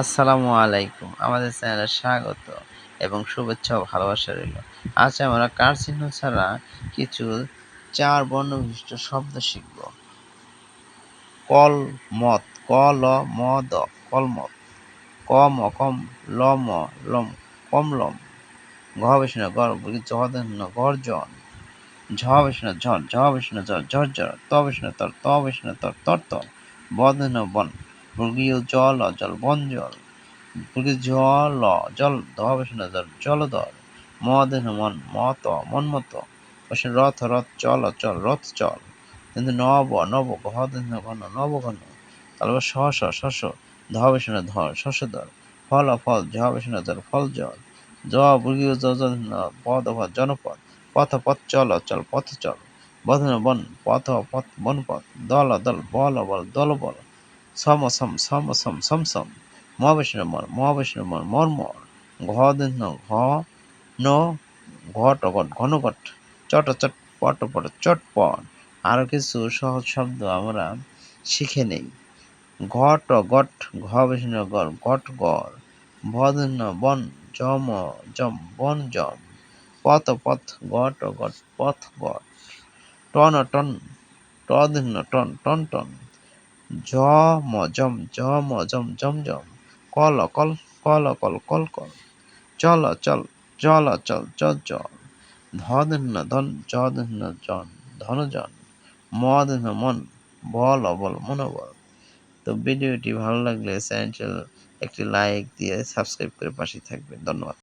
আসসালামু আলাইকুম। আমাদের চ্যানেলে স্বাগত এবং শুভেচ্ছা ও ভালোবাসা রইল। আজ আমরা কার চিহ্ন ছাড়া কিছু ৪ বর্ণবিশিষ্ট শব্দ শিখব। কলমত, ক-ল-ম-দ, কলমত। ক-ম-কম, ল-ম-লম, কমলম। ঘ-বেশনা গর, জ-দ-ন, গর্জন। ঝ-বেশনা ঝড়, ঝ-বেশনা ঝড়, ঝরঝর। ত-বেশনা তর, ত-বেশনা তর, তরতর। ব-দ-ন বন, জল, জল, বনজল। জল জল ধবেশনা জল জলধর মদেন মন মত মনমত রথ রথ চল চল রথ চল কিন্তু নব নব ঘন ঘন নব ঘন তারপর শ শ শশ ধবেশনা ধর শশধর ফল ফল ঝবেশনা জল ফল জল জ বুর্গীয় জ পদ পদ জনপদ পথ পথ চল চল পথ চল বধন বন পথ পথ বন পথ দল দল বল বল দল বল সম সম সম সম সম সম মহাবৈষ্ণব মর্মর ঘ ঘ ন ঘট ঘট ঘনঘট চট চট পট পট চটপট। আরো কিছু সহজ শব্দ আমরা শিখে নেই। ঘট ঘট ঘ বৈষ্ণব গর ঘট গর ভদন বন জম জম বন জম পথ পথ ঘট ঘট পথ ঘট টন টন টন টন টন টন ঝম ঝম ঝমঝম কল কল কল কল কল কল চল চল চল চল চল চল ধন ধন জন জন ধনজন মন মন বল বল মনোবল। তো ভিডিওটি ভালো লাগলে চ্যানেল একটি লাইক দিয়ে সাবস্ক্রাইব করে পাশে থাকবেন। ধন্যবাদ।